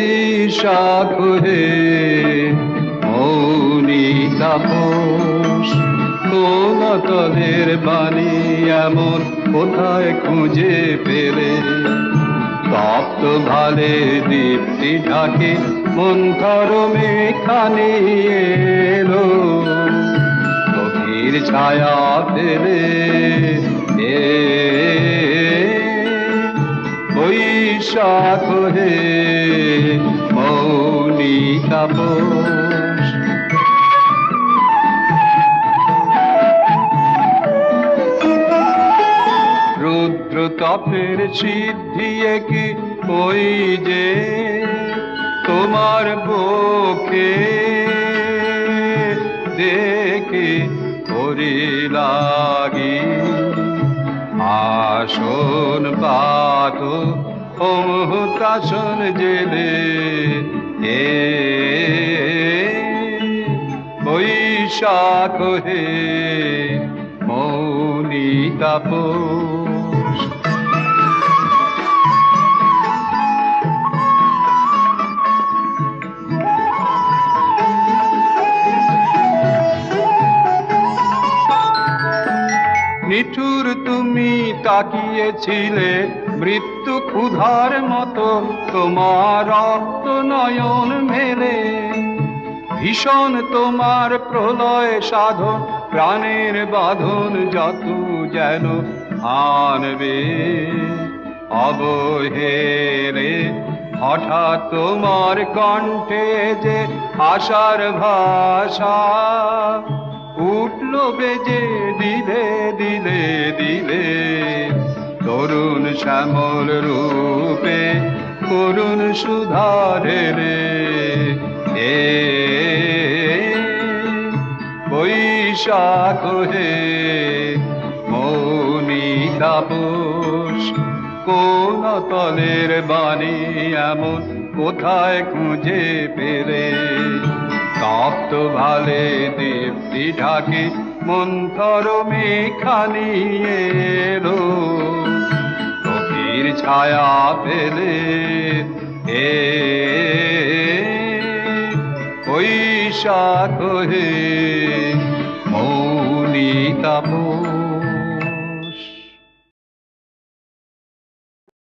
বৈশাখ হে মৌনি তাপস, কোলাতলের বাণী এমন কোথায় খুঁজে পেলে? তপ্ত ভালে দীপ্তি ঢাকে মন্থর মেখানি এলো, গভীর ছায়া ফেলে এ বৈশাখ হে মৌনি তাপস। রুদ্র তপের সিদ্ধি কি ওই যে তোমার বুকে দেখে ওরে লাগি আসন পাত অমুতাসন জেলে এ বৈশাখ হে মৌনি তাপস। নিঠুর তুমি তাকিয়েছিলে মৃত্যু ক্ষুধার মতো, তোমার রক্ত নয়ন মেলে ভীষণ তোমার প্রলয় সাধন, প্রাণের বাঁধন যত যেন আনবে অবহেলে। হঠাৎ তোমার কণ্ঠে যে আশার ভাষা উঠল বেজে দিলে দিলে দিলে, তরুণ শ্যামল রূপে করুণ সুধারে এ বৈশাখ হে মৌনি তাপস, কোলাতলের বাণী এমন কোথায় খুঁজে পেলে? তপ্ত ভালে দীপ্তি ঢাকে মন্থর মেখানি এলো, গভীর ছায়া ফেলে এ বৈশাখ হে মৌনি তাপস।